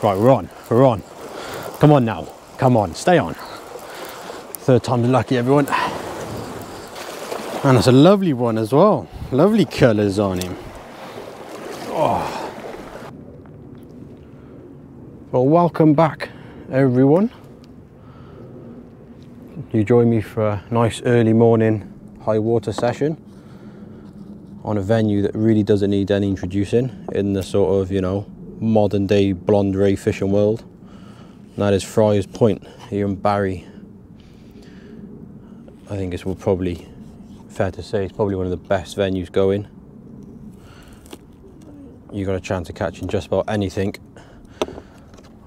Right, we're on. Come on now, come on, stay on. Third time's lucky, everyone. And it's a lovely one as well. Lovely colours on him. Oh. Well, welcome back, everyone. You join me for a nice early morning high water session on a venue that really doesn't need any introducing in the sort of, you know, modern day blonde ray fishing world. And that is Friars Point here in Barry. I think it's probably fair to say it's probably one of the best venues going. You got a chance of catching just about anything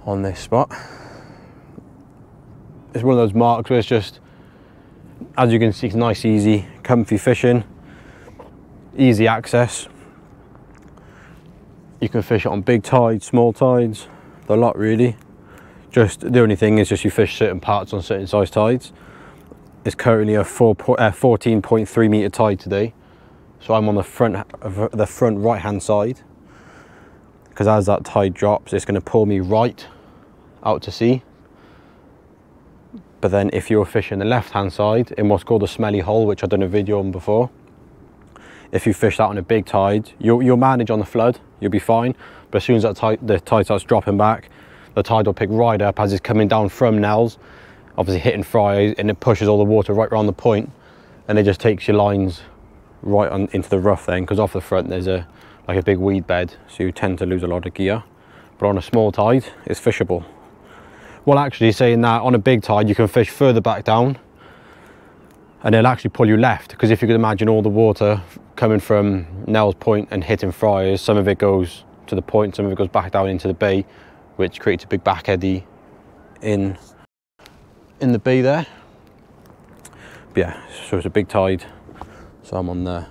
on this spot. It's one of those marks where it's just, as you can see, it's nice, easy, comfy fishing, easy access. You can fish it on big tides, small tides, the lot really. Just the only thing is just you fish certain parts on certain size tides. It's currently a 14.3 meter tide today, so I'm on the front right hand side, because as that tide drops it's going to pull me right out to sea. But then if you're fishing the left hand side in what's called a smelly hole, which I've done a video on before, if you fish that on a big tide, you'll manage on the flood, you'll be fine. But as soon as the tide starts dropping back, the tide will pick right up as it's coming down from Nels, obviously hitting Friars, and it pushes all the water right around the point, and it just takes your lines right on into the rough then, because off the front there's like a big weed bed, so you tend to lose a lot of gear. But on a small tide it's fishable. Well, actually, saying that, on a big tide you can fish further back down and it'll actually pull you left, because if you could imagine all the water coming from Nels Point and hitting Friars, some of it goes to the point, some of it goes back down into the bay, which creates a big back eddy in the bay there. But yeah, so it's a big tide, so I'm on the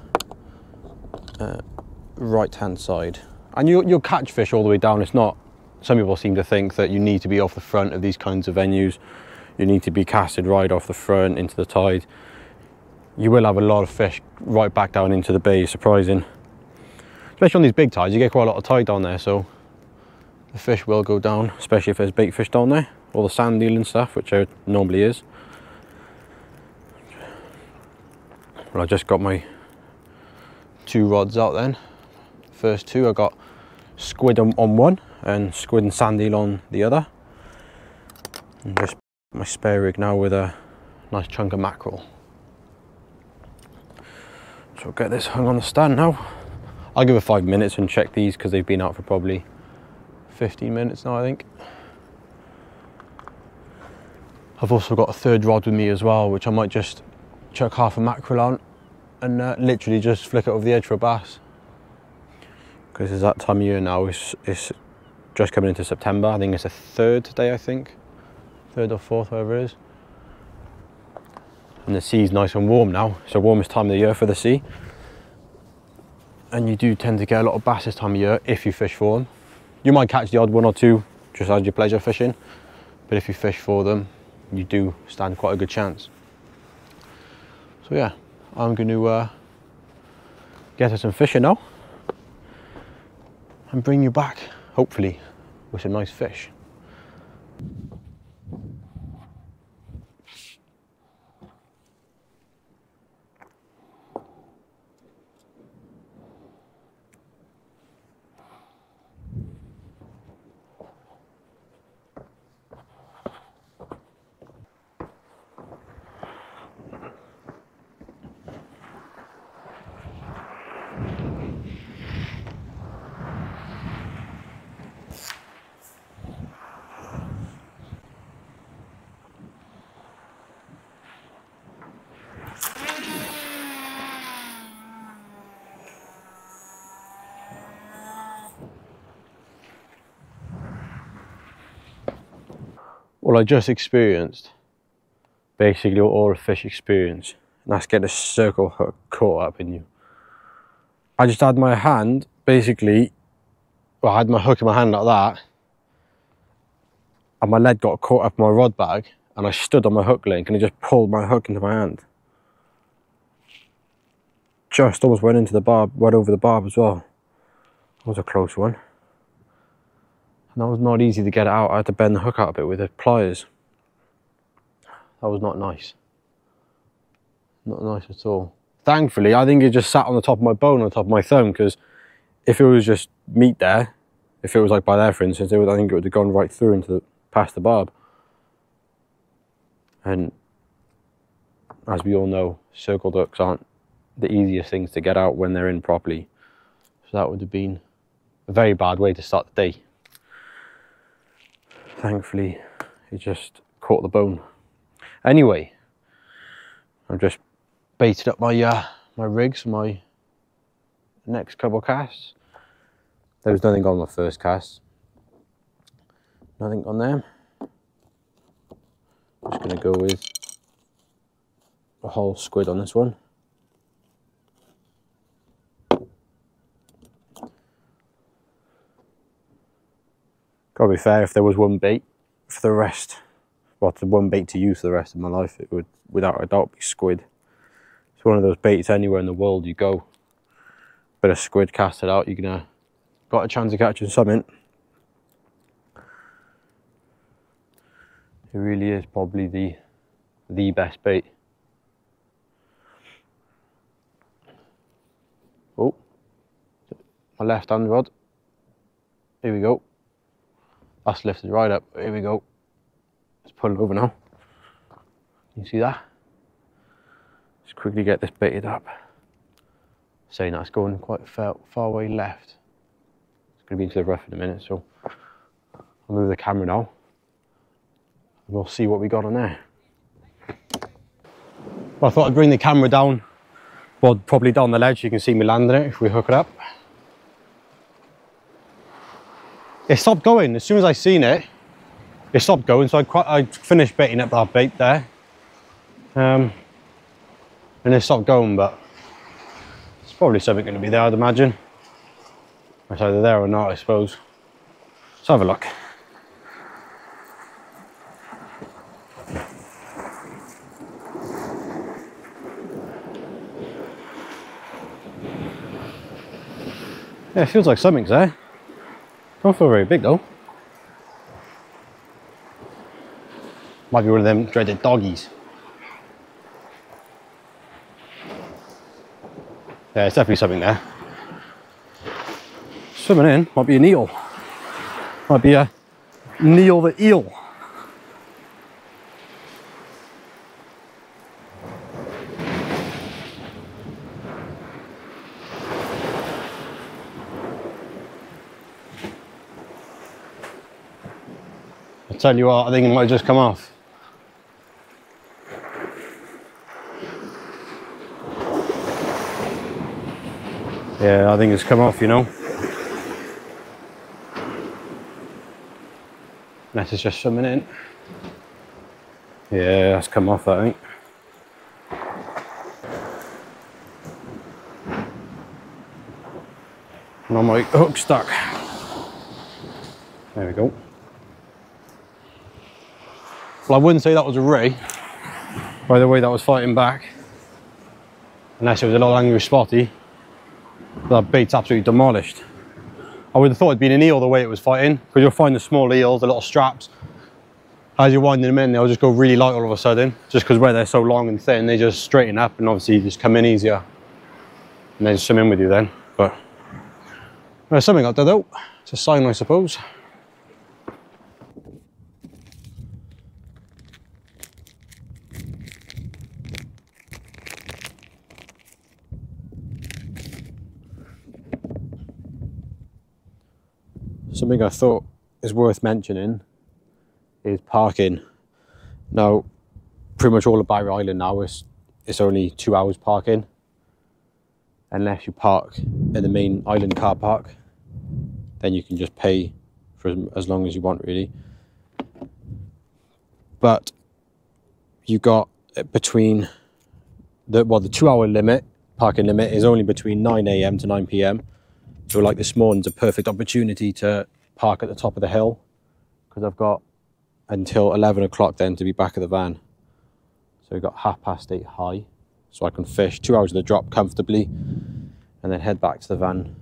right hand side, and you'll catch fish all the way down. It's not, some people seem to think that you need to be off the front of these kinds of venues, you need to be casted right off the front into the tide. You will have a lot of fish right back down into the bay, surprising. Especially on these big tides, you get quite a lot of tide down there, so the fish will go down, especially if there's bait fish down there, all the sand eel and stuff, which there normally is. Well, I just got my 2 rods out then. First 2, I got squid on one and squid and sand eel on the other. And just my spare rig now with a nice chunk of mackerel. So I'll get this hung on the stand now. I'll give it 5 minutes and check these, because they've been out for probably 15 minutes now, I think. I've also got a 3rd rod with me as well, which I might just chuck half a mackerel on and literally just flick it over the edge for a bass. Because it's that time of year now, it's just coming into September. I think it's the 3rd day, I think. 3rd or 4th, whatever it is. And the sea's nice and warm now. It's the warmest time of the year for the sea. And you do tend to get a lot of bass this time of year if you fish for them. You might catch the odd 1 or 2 just as your pleasure fishing, but if you fish for them, you do stand quite a good chance. So yeah, I'm going to get us some fishing now and bring you back, hopefully, with some nice fish. Well, I just experienced basically all a fish experience, and that's getting a circle hook caught up in you. I just had my hand, basically, well, I had my hook in my hand like that, and my lead got caught up in my rod bag, and I stood on my hook link and it just pulled my hook into my hand. Just almost went into the barb, went over the barb as well. That was a close one. And that was not easy to get it out. I had to bend the hook out a bit with the pliers. That was not nice. Not nice at all. Thankfully, I think it just sat on the top of my bone, on the top of my thumb, because if it was just meat there, if it was like by there, for instance, I think it would have gone right through into past the barb. And as we all know, circle ducks aren't the easiest things to get out when they're in properly. So that would have been a very bad way to start the day. Thankfully, it just caught the bone. Anyway, I've just baited up my my rigs for my next couple casts. There was nothing on my first cast. Nothing on them. Just going to go with a whole squid on this one. Gotta be fair, if there was one bait for the rest, well, the one bait to use for the rest of my life, it would without a doubt be squid. It's one of those baits anywhere in the world you go, bit of squid, cast it out, you're gonna got a chance of catching something. It really is probably the best bait. Oh, my left hand rod. Here we go. That's lifted right up. Here we go. Let's pull it over now. You see that? Let's quickly get this baited up. Saying that's going quite far away left. It's going to be into the rough in a minute, so I'll move the camera now. We'll see what we got on there. Well, I thought I'd bring the camera down, well, probably down the ledge. You can see me landing it if we hook it up. It stopped going as soon as I seen it. It stopped going, so I finished baiting up that bait there, and it stopped going. But it's probably something going to be there, I'd imagine. It's either there or not, I suppose. Let's have a look. Yeah, it feels like something's there. Don't feel very big though. Might be one of them dreaded doggies. Yeah, it's definitely something there. Swimming in, might be an eel. Might be a Neil the eel. I tell you what, I think it might just come off. Yeah, I think it's come off, you know. Unless it's just swimming in. Yeah, that's come off, I think. And I'm like, hook stuck. There we go. Well, I wouldn't say that was a ray, by the way that was fighting back. Unless it was a little angry spotty. That bait's absolutely demolished. I would have thought it'd been an eel the way it was fighting, because you'll find the small eels, the little straps, as you're winding them in, they'll just go really light all of a sudden, just because where they're so long and thin, they just straighten up and obviously just come in easier. And they just swim in with you then. But there's something out there though. It's a sign, I suppose. Something I thought is worth mentioning is parking. Now, pretty much all of Barrier Island now it's only 2 hours parking, unless you park in the main island car park. Then you can just pay for as long as you want, really. But you got between the 2 hour limit, parking limit is only between 9 AM to 9 PM. So like this morning's a perfect opportunity to park at the top of the hill, because I've got until 11 o'clock then to be back at the van. So we've got 8:30 high, so I can fish 2 hours of the drop comfortably and then head back to the van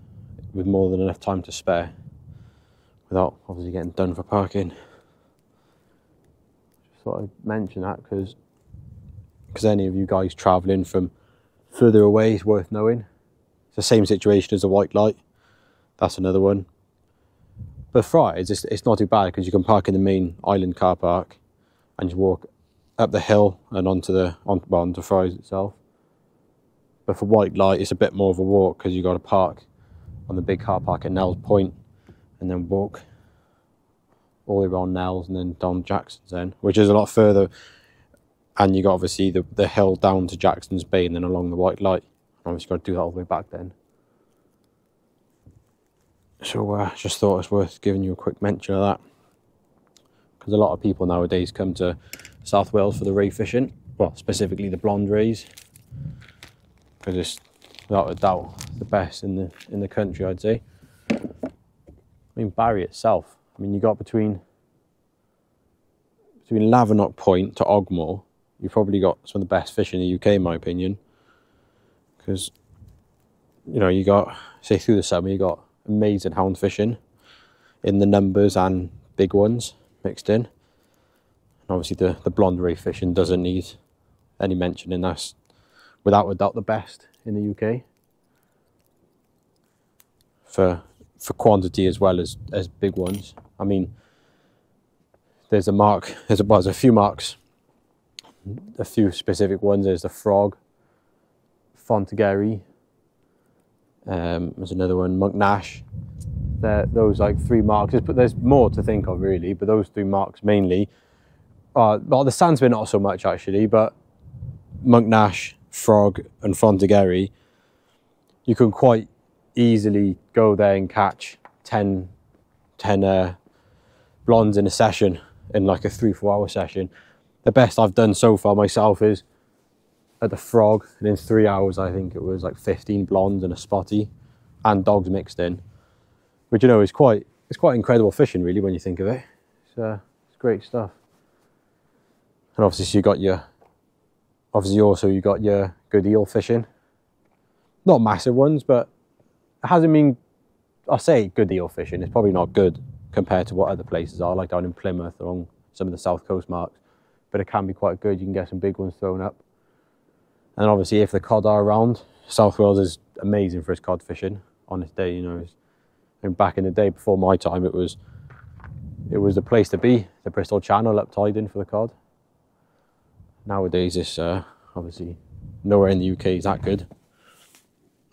with more than enough time to spare without obviously getting done for parking. Just thought I'd mention that because any of you guys travelling from further away is worth knowing. It's the same situation as the white light. That's another one. But Friars, it's not too bad because you can park in the main island car park and you walk up the hill and onto Friars itself. But for white light, it's a bit more of a walk because you got to park on the big car park at Nell's Point and then walk all the way around Nell's and then down Jackson's End, which is a lot further. And you got obviously the hill down to Jackson's Bay and then along the white light. Obviously got to do that all the way back then. So just thought it's worth giving you a quick mention of that. Because a lot of people nowadays come to South Wales for the ray fishing. Well, specifically the blonde rays. Because it's, without a doubt, the best in the country, I'd say. I mean, Barry itself. I mean, you got between Lavernock Point to Ogmore, you've probably got some of the best fish in the UK, in my opinion. Because, you know, you got, say through the summer, you got amazing hound fishing in the numbers and big ones mixed in. And obviously the blonde ray fishing doesn't need any mentioning. That's without a doubt the best in the UK. For quantity as well as big ones. I mean, there's a few marks, a few specific ones. There's the Frog, Fontegary, there's another one, Monknash. Those like 3 marks, but there's more to think of really, but those 3 marks mainly. Well, the Sandspear not so much actually, but Monknash, Frog and Fontegary, you can quite easily go there and catch 10 blondes in a session, in like a 3-4 hour session. The best I've done so far myself is at the Frog, and in 3 hours I think it was like 15 blondes and a spotty and dogs mixed in, which, you know, it's quite incredible fishing really when you think of it. It's great stuff. And obviously so you got your good eel fishing, not massive ones, but it hasn't been, I say good eel fishing, it's probably not good compared to what other places are, like down in Plymouth or on some of the South Coast marks, but it can be quite good. You can get some big ones thrown up. And obviously if the cod are around, South Wales is amazing for its cod fishing on its day, you know. And back in the day, before my time, it was the place to be, the Bristol Channel up Tydon for the cod. Nowadays it's obviously nowhere in the UK is that good.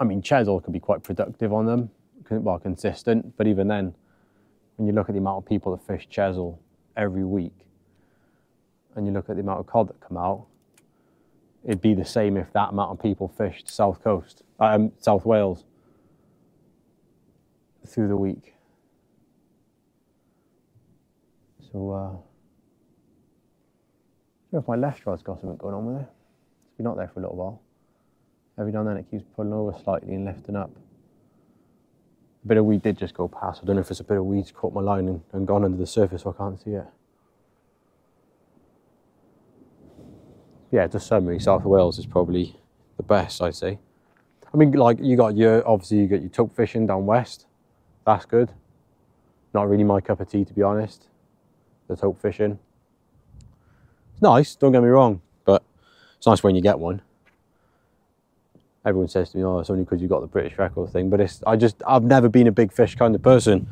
I mean, Chesil can be quite productive on them, well, consistent, but even then, when you look at the amount of people that fish Chesil every week, and you look at the amount of cod that come out, it'd be the same if that amount of people fished South Wales through the week. So, I don't know if my left rod's got something going on with it. It's been not there for a little while. Every now and then it keeps pulling over slightly and lifting up. A bit of weed did just go past. I don't know if it's a bit of weed's caught my line and gone under the surface, so I can't see it. Yeah, just summary, South Wales is probably the best, I'd say. I mean, like, obviously you got your tope fishing down west. That's good. Not really my cup of tea, to be honest, the tope fishing. It's nice, don't get me wrong, but it's nice when you get one. Everyone says to me, oh, it's only because you got the British record thing, but I've never been a big fish kind of person.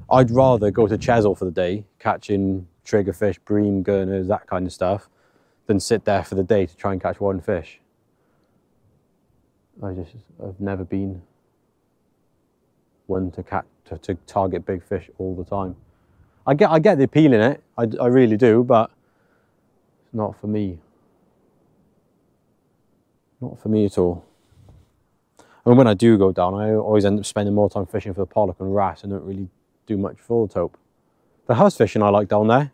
I'd rather go to Chesil for the day, catching triggerfish, bream, gurners, that kind of stuff, than sit there for the day to try and catch one fish. I've never been one to target big fish all the time. I get the appeal in it, I really do, but it's not for me. Not for me at all. I mean, when I do go down, I always end up spending more time fishing for the pollock and wrasse and don't really do much for the tope. The huss fishing I like down there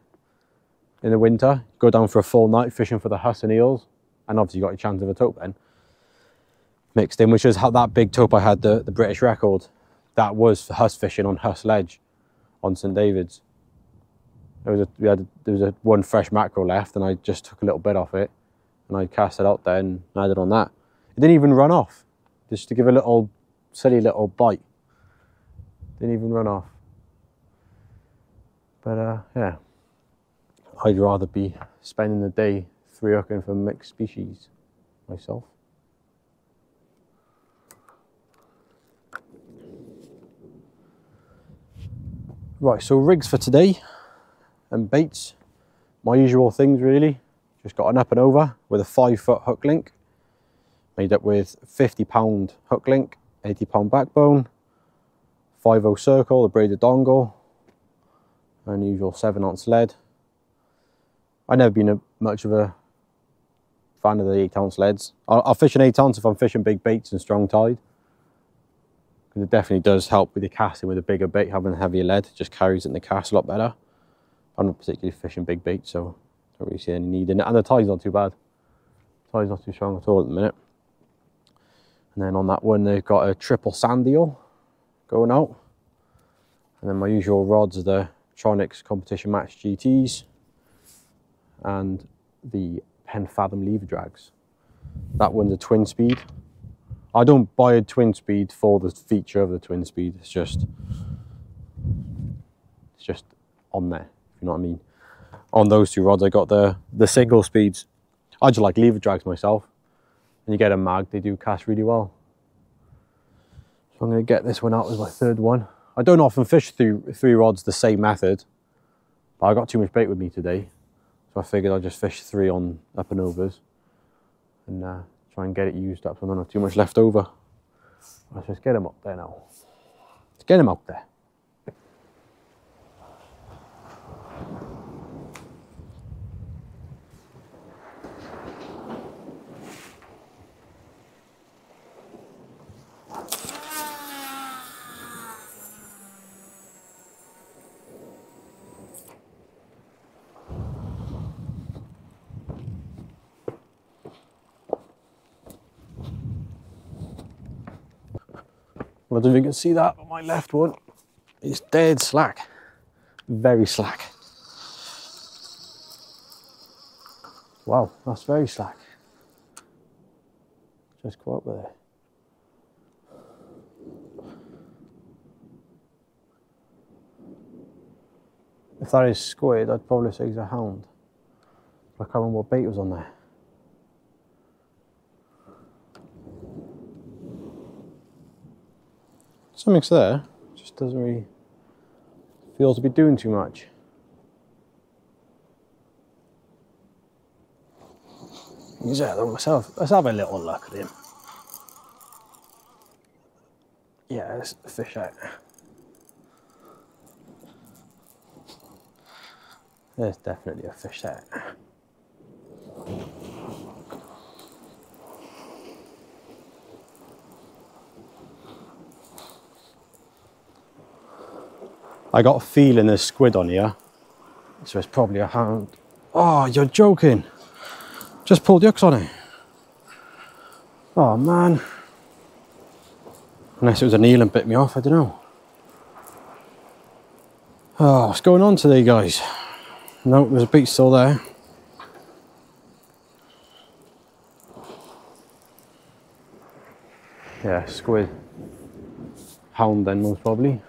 in the winter. Go down for a full night fishing for the huss and eels, and obviously you got your chance of a tope then mixed in, which is how that big tope I had the British record. That was for huss fishing on Huss Ledge on St David's. There was one fresh mackerel left, and I just took a little bit off it and I cast it out there and landed on that. It didn't even run off, just to give a little silly little bite. Didn't even run off. But yeah, I'd rather be spending the day free hooking for mixed species myself. Right, so rigs for today and baits, my usual things really. Just got an up and over with a 5-foot hook link, made up with 50-pound hook link, 80-pound backbone, 5/0 circle, a braided dongle, and usual 7-ounce lead. I've never been much of a fan of the 8-ounce leads. I'll fish an 8-ounce if I'm fishing big baits and strong tide. It definitely does help with your casting with a bigger bait. Having a heavier lead just carries it in the cast a lot better. I'm not particularly fishing big baits, so I don't really see any need in it. And the tide's not too bad. The tide's not too strong at all at the minute. And then on that one, they've got a triple sand eel going out. And then my usual rods are the Tronics Competition Match GTs and the Pen Fathom lever drags. That one's a twin speed. I don't buy a twin speed for the feature of the twin speed. It's just on there, if you know what I mean. On those two rods, I got the single speeds. I just like lever drags myself. And you get a mag, they do cast really well. So I'm going to get this one out as my third one. I don't often fish three rods the same method, but I got too much bait with me today. So I figured I'd just fish 3 on up and overs and try and get it used up so I don't have too much left over. Let's just get him up there now. Let's get him up there. I don't know if you can see that, but my left one is dead slack. Very slack. Wow, that's very slack. Just go up there. If that is squid, I'd probably say it's a hound. I can't remember what bait was on there. Something's there, just doesn't really feel to be doing too much. Exactly myself. Let's have a little look at him. Yeah, let's fish out. There's definitely a fish there. I got a feeling there's squid on here, so it's probably a hound. Oh, you're joking. Just pulled the hooks on it. Oh man. Unless it was an eel and bit me off, I don't know. Oh, what's going on today, guys? No, there's a bait still there. Yeah, squid. Hound then, most probably.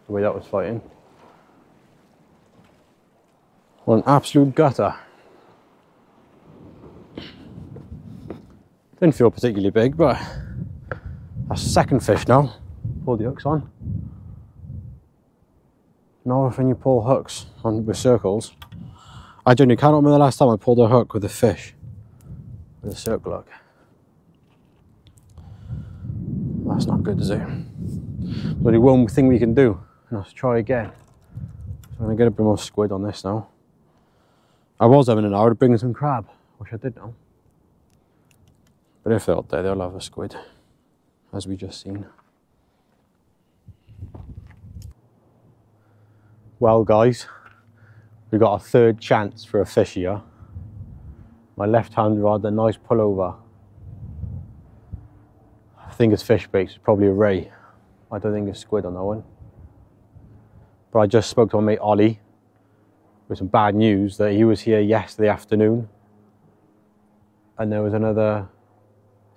The way that was fighting. Well, an absolute gutter. Didn't feel particularly big, but that's the second fish now. Pull the hooks on. Not often you pull hooks on with circles. I genuinely can't remember the last time I pulled a hook with a fish with a circle hook. That's not good, is it? There's only one thing we can do. Let's try again. So I'm gonna get a bit more squid on this now. I was having an hour to bring in some crab, which I did now. But if they're out there, they'll have a squid, as we just seen. Well, guys, we got a third chance for a fish here. My left-hand rod, a nice pullover. I think it's fish bait, it's probably a ray. I don't think it's squid on that one. But I just spoke to my mate Ollie with some bad news that he was here yesterday afternoon and there was another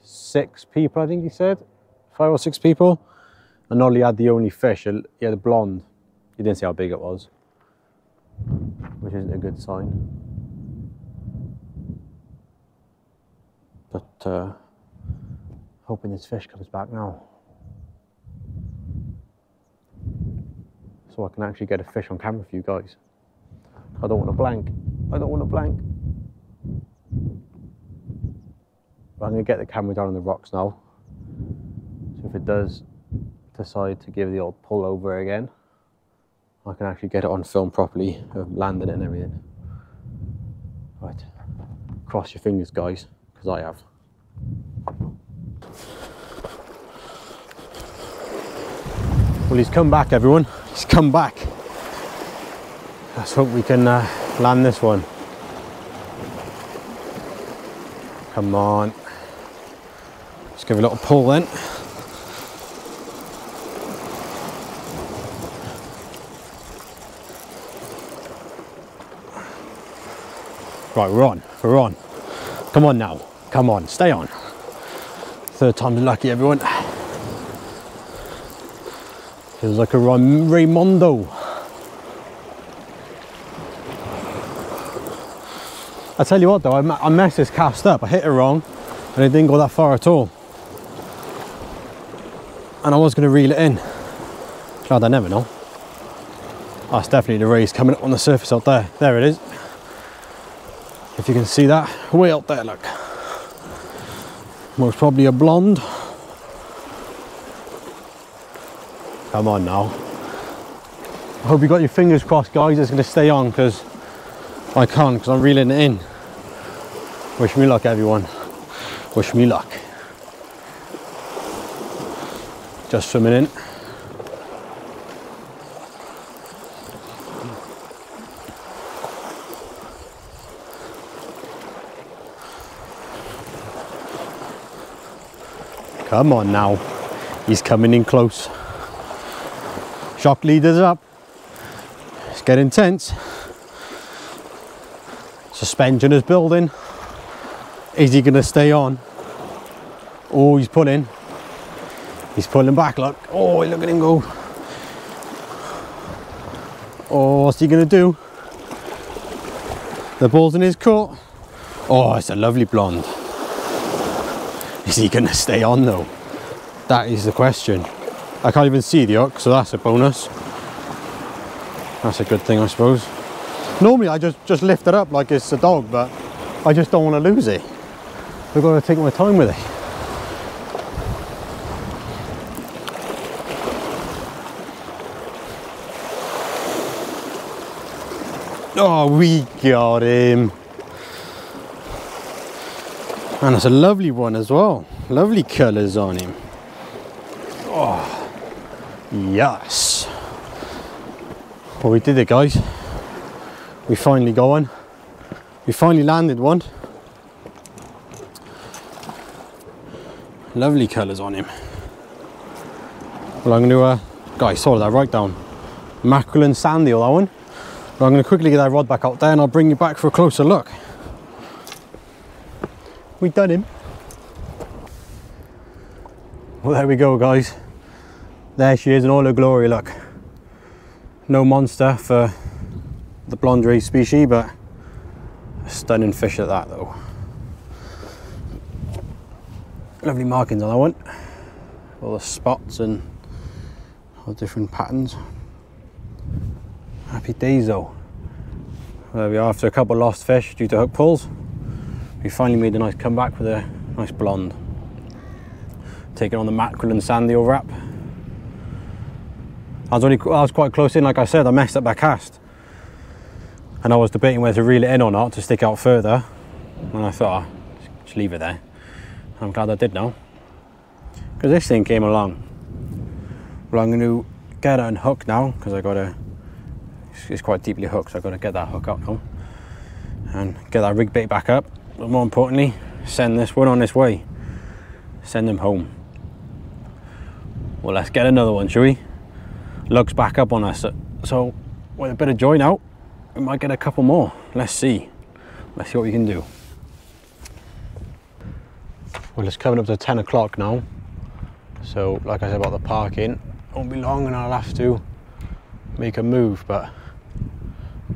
6 people, I think he said, 5 or 6 people, and Ollie had the only fish. He had a blonde. He didn't say how big it was, which isn't a good sign. But hoping this fish comes back now, so I can actually get a fish on camera for you guys. I don't want to blank. I don't want to blank. But I'm going to get the camera down on the rocks now. So if it does decide to give the old pull over again, I can actually get it on film properly, landing it and everything. Right, cross your fingers guys, because I have. Well, he's come back everyone, he's come back. Let's hope we can land this one. Come on. Let's give it a little pull then. Right, we're on. Come on now, come on, stay on. Third time's lucky everyone. Feels like a Raimondo. I tell you what though, I messed this cast up. I hit it wrong and it didn't go that far at all. And I was going to reel it in. Glad I never know. That's definitely the rays coming up on the surface out there. There it is. If you can see that, way out there, look. Most probably a blonde. Come on now. I hope you got your fingers crossed guys, it's going to stay on, because I can't, because I'm reeling it in. Wish me luck everyone. Wish me luck. Just swimming in. Come on now. He's coming in close. Shock leaders up. It's getting tense. Suspension is building. Is he going to stay on? Oh, he's pulling. He's pulling back, look. Oh, look at him go. Oh, what's he going to do? The ball's in his court. Oh, it's a lovely blonde. Is he going to stay on though? That is the question. I can't even see the hook, so that's a bonus. That's a good thing, I suppose. Normally I just lift it up like it's a dog, but I just don't want to lose it. I've got to take my time with it. Oh, we got him. And it's a lovely one as well. Lovely colours on him. Oh, yes. Well, we did it, guys. We finally got one. We finally landed one. Lovely colours on him. Well, I'm going to, guys, sorted that right down. Mackerel and sandy, that one. Well, I'm going to quickly get that rod back out there and I'll bring you back for a closer look. We've done him. Well, there we go, guys. There she is in all her glory, look. No monster for the blonde ray species, but a stunning fish at that though. Lovely markings on that one. All the spots and all different patterns. Happy days though. There we are, after a couple of lost fish due to hook pulls. We finally made a nice comeback with a nice blonde. Taking on the mackerel and sandy over wrap. I was quite close in, like I said, I messed up that cast. And I was debating whether to reel it in or not to stick out further. And I thought, just leave it there. I'm glad I did now. Because this thing came along. Well, I'm going to get it unhooked now, because I got to, it's quite deeply hooked, so I've got to get that hook out now. And get that rig bait back up. But more importantly, send this one on its way. Send him home. Well, let's get another one, shall we? Lug's back up on us, so with a bit of joy now, we might get a couple more. Let's see. Let's see what we can do. Well, it's coming up to 10 o'clock now. So, like I said about the parking, won't be long and I'll have to make a move, but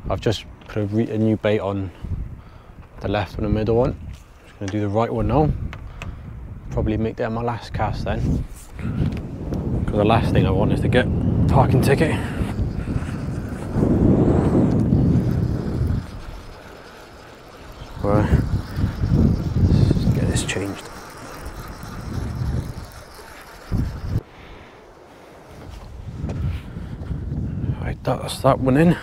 I was put a new bait on the left and the middle one. Just going to do the right one now. Probably make that my last cast then, because the last thing I want is to get a parking ticket. Right, let's get this changed. Right, that's that one in.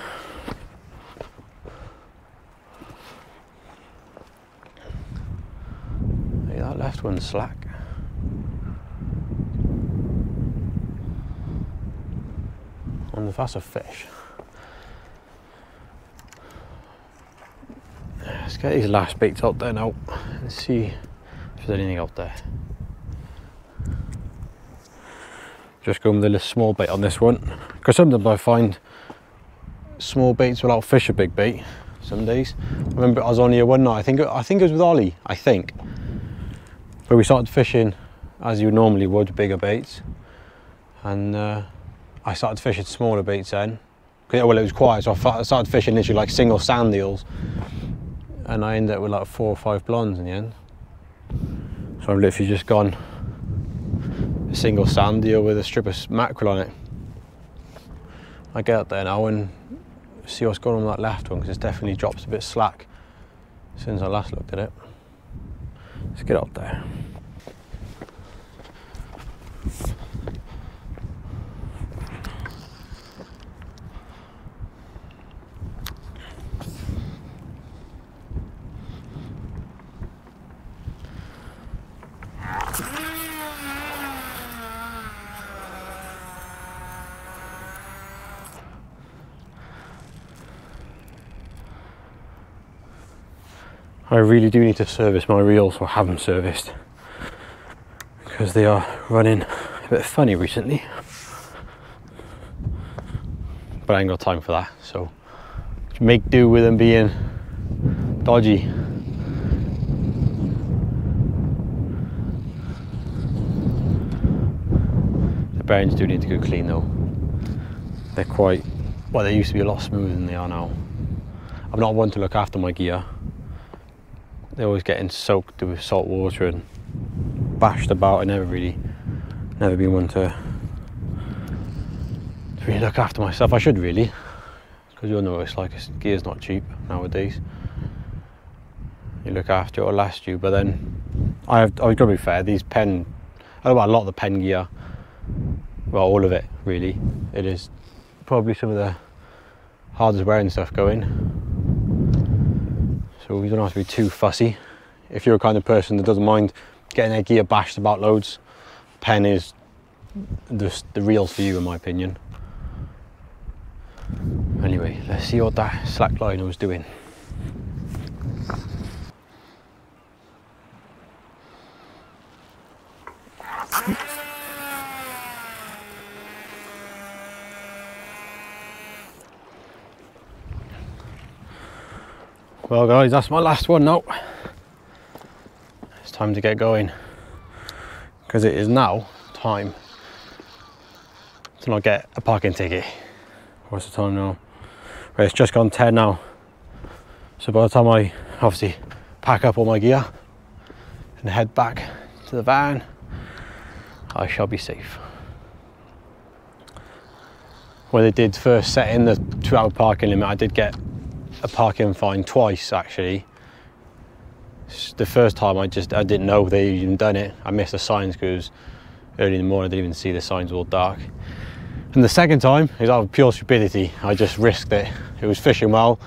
Hey, that left one's slack. I wonder if that's a fish. Let's get these last baits out there now and see if there's anything out there. Just going with a little small bait on this one, because sometimes I find small baits will outfish a big bait some days. I remember I was on here one night, I think it was with Ollie, where we started fishing as you normally would, bigger baits, and I started fishing smaller baits then. Well, it was quiet, so I started fishing literally like single sand eels, and I ended up with like 4 or 5 blondes in the end. So I've literally just gone a single sand eel with a strip of mackerel on it. I get out there now and see what's going on with that left one, because it's definitely dropped a bit slack since I last looked at it. Let's get out there. I really do need to service my reels, or have them serviced, because they are running a bit funny recently. But I ain't got time for that, so make do with them being dodgy. The bearings do need to go clean though. They're quite, well, they used to be a lot smoother than they are now. I'm not one to look after my gear. They're always getting soaked with salt water and bashed about. I never been one to really look after myself. I should really, because you'll know what it's like. Gear's not cheap nowadays. You look after it, it'll last you. But then I've got to be fair. These pen, I don't know about a lot of the pen gear. Well, all of it really. It is probably some of the hardest wearing stuff going. So you don't have to be too fussy. If you're a kind of person that doesn't mind getting their gear bashed about loads, pen is the reels for you, in my opinion. Anyway, let's see what that slack liner was doing. Well guys, that's my last one now. It's time to get going, because it is now time to not get a parking ticket. What's the time now? Right, it's just gone 10 now. So by the time I obviously pack up all my gear and head back to the van, I shall be safe. When they did first set in the 2-hour parking limit, I did get a parking fine twice actually. The first time I didn't know they even done it. I missed the signs because early in the morning I didn't even see the signs, all dark. And the second time is out of pure stupidity. I just risked it. It was fishing well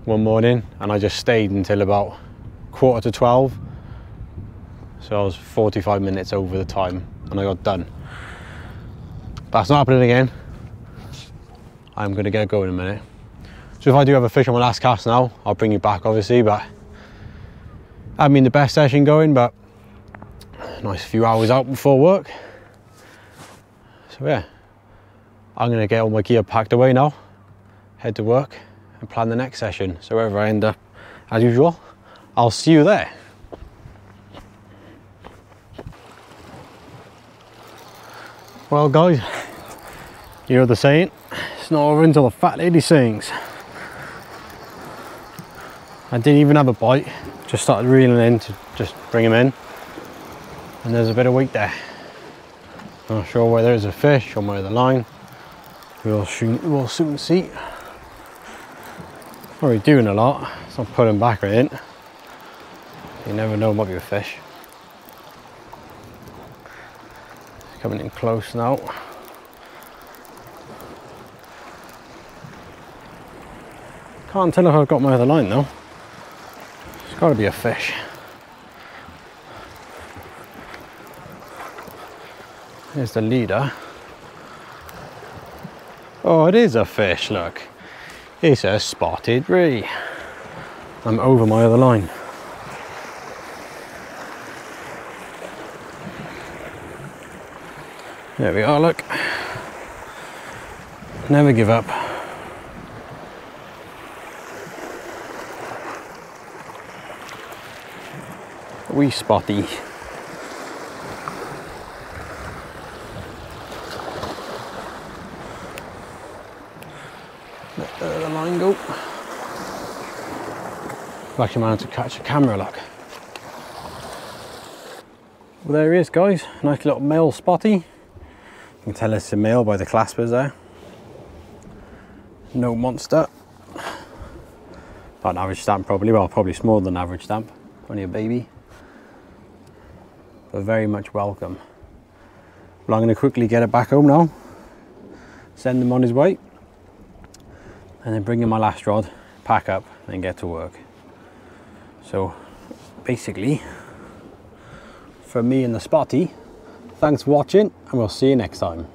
one morning and I just stayed until about 11:45. So I was 45 minutes over the time and I got done. That's not happening again. I'm going to get going in a minute. So if I do have a fish on my last cast now, I'll bring you back obviously, but I mean the best session going, but a nice few hours out before work. So yeah, I'm gonna get all my gear packed away now, head to work and plan the next session. So wherever I end up, as usual, I'll see you there. Well guys, you know the saying, it's not over until the fat lady sings. I didn't even have a bite, just started reeling in to just bring him in, and there's a bit of weight there. I'm not sure whether it's a fish or whether the line. We'll soon see. Probably doing a lot, it's not pulling back or anything. You never know, it might be a fish. It's coming in close now. Can't tell if I've got my other line though. It's got to be a fish. Here's the leader. Oh, it is a fish, look. It's a spotted ray. I'm over my other line. There we are, look. Never give up. Wee spotty. Let the line go. I've actually managed to catch a camera, look. Well, there he is, guys. Nice little male spotty. You can tell it's a male by the claspers there. No monster. About an average stamp probably, well, probably smaller than average stamp. Only a baby. But very much welcome. Well, I'm going to quickly get it back home now. Send him on his way. And then bring in my last rod, pack up, and get to work. So basically, from me and the spotty, thanks for watching, and we'll see you next time.